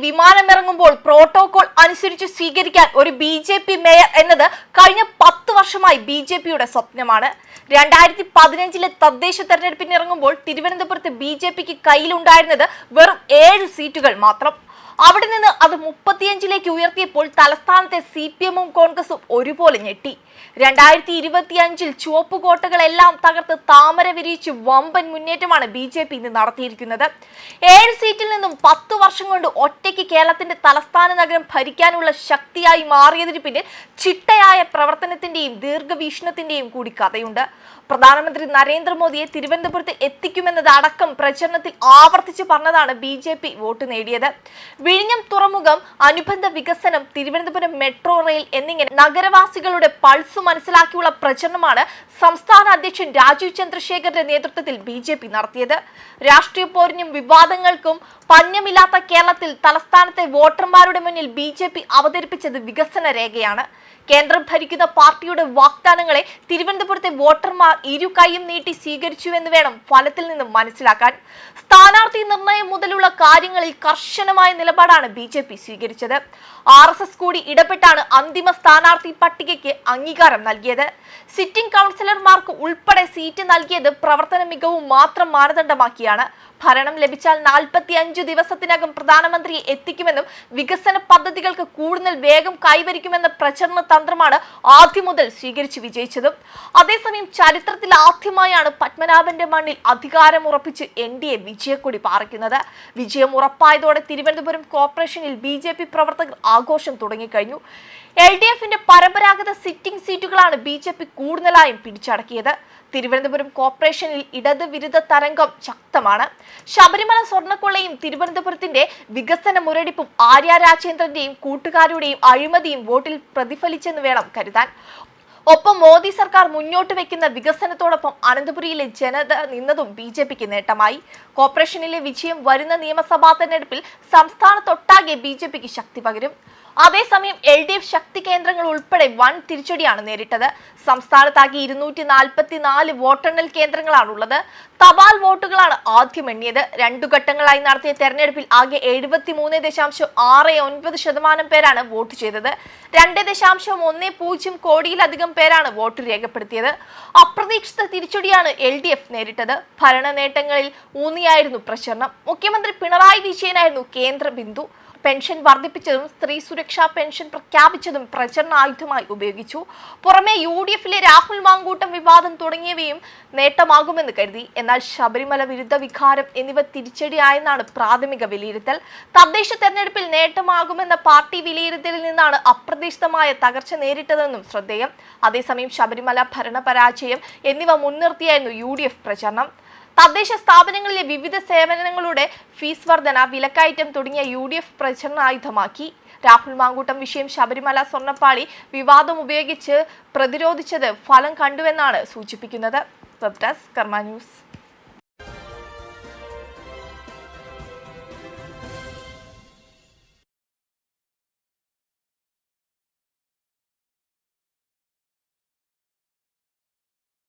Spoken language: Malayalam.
വിമാനമിറങ്ങുമ്പോൾ പ്രോട്ടോകോൾ അനുസരിച്ച് സ്വീകരിക്കാൻ ഒരു ബി.ജെ.പി. മേയർ എന്നത് കഴിഞ്ഞ 10 വർഷമായി ബി.ജെ.പിയുടെ സ്വപ്നമാണ്. 2015 തദ്ദേശ തെരഞ്ഞെടുപ്പിന് ഇറങ്ങുമ്പോൾ തിരുവനന്തപുരത്ത് ബി.ജെ.പിക്ക് കയ്യിലുണ്ടായിരുന്നത് വെറും 7 സീറ്റുകൾ മാത്രം. അവിടെ നിന്ന് അത് 35 ഉയർത്തിയപ്പോൾ തലസ്ഥാനത്തെ CPM-ഉം കോൺഗ്രസും ഒരുപോലെ ഞെട്ടി. 2025 ചുവപ്പുകോട്ടകളെല്ലാം തകർത്ത് താമര വിരിയിച്ച് വമ്പൻ മുന്നേറ്റമാണ് ബി.ജെ.പി. ഇന്ന് നടത്തിയിരിക്കുന്നത്. 7 സീറ്റിൽ നിന്നും 10 വർഷം കൊണ്ട് ഒറ്റയ്ക്ക് കേരളത്തിന്റെ തലസ്ഥാന നഗരം ഭരിക്കാനുള്ള ശക്തിയായി മാറിയതിന് പിന്നിൽ ചിട്ടയായ പ്രവർത്തനത്തിന്റെയും ദീർഘവീക്ഷണത്തിന്റെയും കൂടി കഥയുണ്ട്. പ്രധാനമന്ത്രി നരേന്ദ്രമോദിയെ തിരുവനന്തപുരത്ത് എത്തിക്കുമെന്നതടക്കം പ്രചരണത്തിൽ ആവർത്തിച്ച് പറഞ്ഞതാണ് ബി.ജെ.പി. വോട്ട് നേടിയത്. വിഴിഞ്ഞം തുറമുഖം, അനുബന്ധ വികസനം, തിരുവനന്തപുരം മെട്രോ റെയിൽ എന്നിങ്ങനെ നഗരവാസികളുടെ പൾസ് മനസ്സിലാക്കിയുള്ള പ്രചരണമാണ് സംസ്ഥാന അധ്യക്ഷൻ രാജീവ് ചന്ദ്രശേഖറിന്റെ നേതൃത്വത്തിൽ ബി.ജെ.പി. നടത്തിയത്. രാഷ്ട്രീയ പോരിനും വിവാദങ്ങൾക്കും പഞ്ഞമില്ലാത്ത കേരളത്തിൽ തലസ്ഥാനത്തെ വോട്ടർമാരുടെ മുന്നിൽ ബി.ജെ.പി. അവതരിപ്പിച്ചത് വികസന രേഖയാണ്. കേന്ദ്രം ഭരിക്കുന്ന പാർട്ടിയുടെ വാഗ്ദാനങ്ങളെ തിരുവനന്തപുരത്തെ വോട്ടർമാർ ഇരു കൈയും നീട്ടി സ്വീകരിച്ചുവെന്ന് വേണം ഫലത്തിൽ നിന്നും മനസ്സിലാക്കാൻ. സ്ഥാനാർത്ഥി നിർണയം മുതലുള്ള കാര്യങ്ങളിൽ കർശനമായ നിലപാടാണ് ബി.ജെ.പി. സ്വീകരിച്ചത്. RSS കൂടി ഇടപെട്ടാണ് അന്തിമ സ്ഥാനാർത്ഥി പട്ടികയ്ക്ക് അംഗീകാരം നൽകിയത്. സിറ്റിംഗ് കൗൺസിലർമാർക്ക് ഉൾപ്പെടെ സീറ്റ് നൽകിയത് പ്രവർത്തന മികവും മാത്രം മാനദണ്ഡമാക്കിയാണ്. ഭരണം ലഭിച്ചാൽ 45 ദിവസത്തിനകം പ്രധാനമന്ത്രിയെ എത്തിക്കുമെന്നും വികസന പദ്ധതികൾക്ക് കൂടുതൽ വേഗം കൈവരിക്കുമെന്ന പ്രചരണ തന്ത്രമാണ് ആദ്യം മുതൽ സ്വീകരിച്ച് വിജയിച്ചതും. അതേസമയം ചരിത്രത്തിൽ ആദ്യമായാണ് പത്മനാഭന്റെ മണ്ണിൽ അധികാരം ഉറപ്പിച്ച് NDA വിജയക്കൊടി പാറിക്കുന്നത്. വിജയം ഉറപ്പായതോടെ തിരുവനന്തപുരം കോർപ്പറേഷനിൽ ബി.ജെ.പി. പ്രവർത്തകർ ആഘോഷം തുടങ്ങിക്കഴിഞ്ഞു. LDF-ന്റെ പരമ്പരാഗത സിറ്റിംഗ് സീറ്റുകളാണ് ബി.ജെ.പി. കൂടുതലായും പിടിച്ചടക്കിയത്. തിരുവനന്തപുരം കോർപ്പറേഷനിൽ ഇടത് വിരുദ്ധ തരംഗം ശക്തമാണ്. ശബരിമല സ്വർണ്ണക്കൊള്ളയും തിരുവനന്തപുരത്തിന്റെ വികസന മുരടിപ്പും ആര്യ രാജേന്ദ്രന്റെയും കൂട്ടുകാരുടെയും അഴിമതിയും വോട്ടിൽ പ്രതിഫലിച്ചെന്ന് വേണം കരുതാൻ. ഒപ്പം മോദി സർക്കാർ മുന്നോട്ട് വെക്കുന്ന വികസനത്തോടൊപ്പം അനന്തപുരിയിലെ ജനത നിന്നതും ബി.ജെ.പിക്ക് നേട്ടമായി. കോർപ്പറേഷനിലെ വിജയം വരുന്ന നിയമസഭാ തെരഞ്ഞെടുപ്പിൽ സംസ്ഥാനത്തൊട്ടാകെ ബി.ജെ.പിക്ക് ശക്തി പകരും. അതേസമയം LDF ശക്തി കേന്ദ്രങ്ങൾ ഉൾപ്പെടെ വൻ തിരിച്ചടിയാണ് നേരിട്ടത്. സംസ്ഥാനത്താകെ 244 വോട്ടെണ്ണൽ കേന്ദ്രങ്ങളാണുള്ളത്. തപാൽ വോട്ടുകളാണ് ആദ്യം എണ്ണിയത്. 2 ഘട്ടങ്ങളായി നടത്തിയ തെരഞ്ഞെടുപ്പിൽ ആകെ 73.69% പേരാണ് വോട്ട് ചെയ്തത്. 2.10 കോടിയിലധികം പേരാണ് വോട്ട് രേഖപ്പെടുത്തിയത്. അപ്രതീക്ഷിത തിരിച്ചടിയാണ് LDF നേരിട്ടത്. ഭരണ നേട്ടങ്ങളിൽ ഊന്നിയായിരുന്നു പ്രചരണം. മുഖ്യമന്ത്രി പിണറായി വിജയനായിരുന്നു കേന്ദ്ര ബിന്ദു. പെൻഷൻ വർദ്ധിപ്പിച്ചതും സ്ത്രീ സുരക്ഷാ പെൻഷൻ പ്രഖ്യാപിച്ചതും പ്രചരണ ആയുധമായി ഉപയോഗിച്ചു. പുറമെ UDF-ലെ രാഹുൽ മാങ്കൂട്ടം വിവാദം തുടങ്ങിയവയും നേട്ടമാകുമെന്ന് കരുതി. എന്നാൽ ശബരിമല വിരുദ്ധ വികാരം എന്നിവ തിരിച്ചടിയായെന്നാണ് പ്രാഥമിക വിലയിരുത്തൽ. തദ്ദേശ തെരഞ്ഞെടുപ്പിൽ നേട്ടമാകുമെന്ന പാർട്ടി വിലയിരുത്തലിൽ നിന്നാണ് അപ്രതീക്ഷിതമായ തകർച്ച നേരിട്ടതെന്നും ശ്രദ്ധേയം. അതേസമയം ശബരിമല ഭരണപരാജയം എന്നിവ മുൻനിർത്തിയായിരുന്നു UDF പ്രചരണം. തദ്ദേശ സ്ഥാപനങ്ങളിലെ വിവിധ സേവനങ്ങളുടെ ഫീസ് വർധന, വിലക്കയറ്റം തുടങ്ങിയ UDF പ്രചരണായുധമാക്കി. രാഹുൽ മാങ്കൂട്ടം വിഷയം ശബരിമല സ്വർണ്ണപ്പാളി വിവാദം ഉപയോഗിച്ച് പ്രതിരോധിച്ചത് ഫലം കണ്ടുവെന്നാണ് സൂചിപ്പിക്കുന്നത്. വെബ് ഡെസ്ക് കർമ്മ ന്യൂസ്.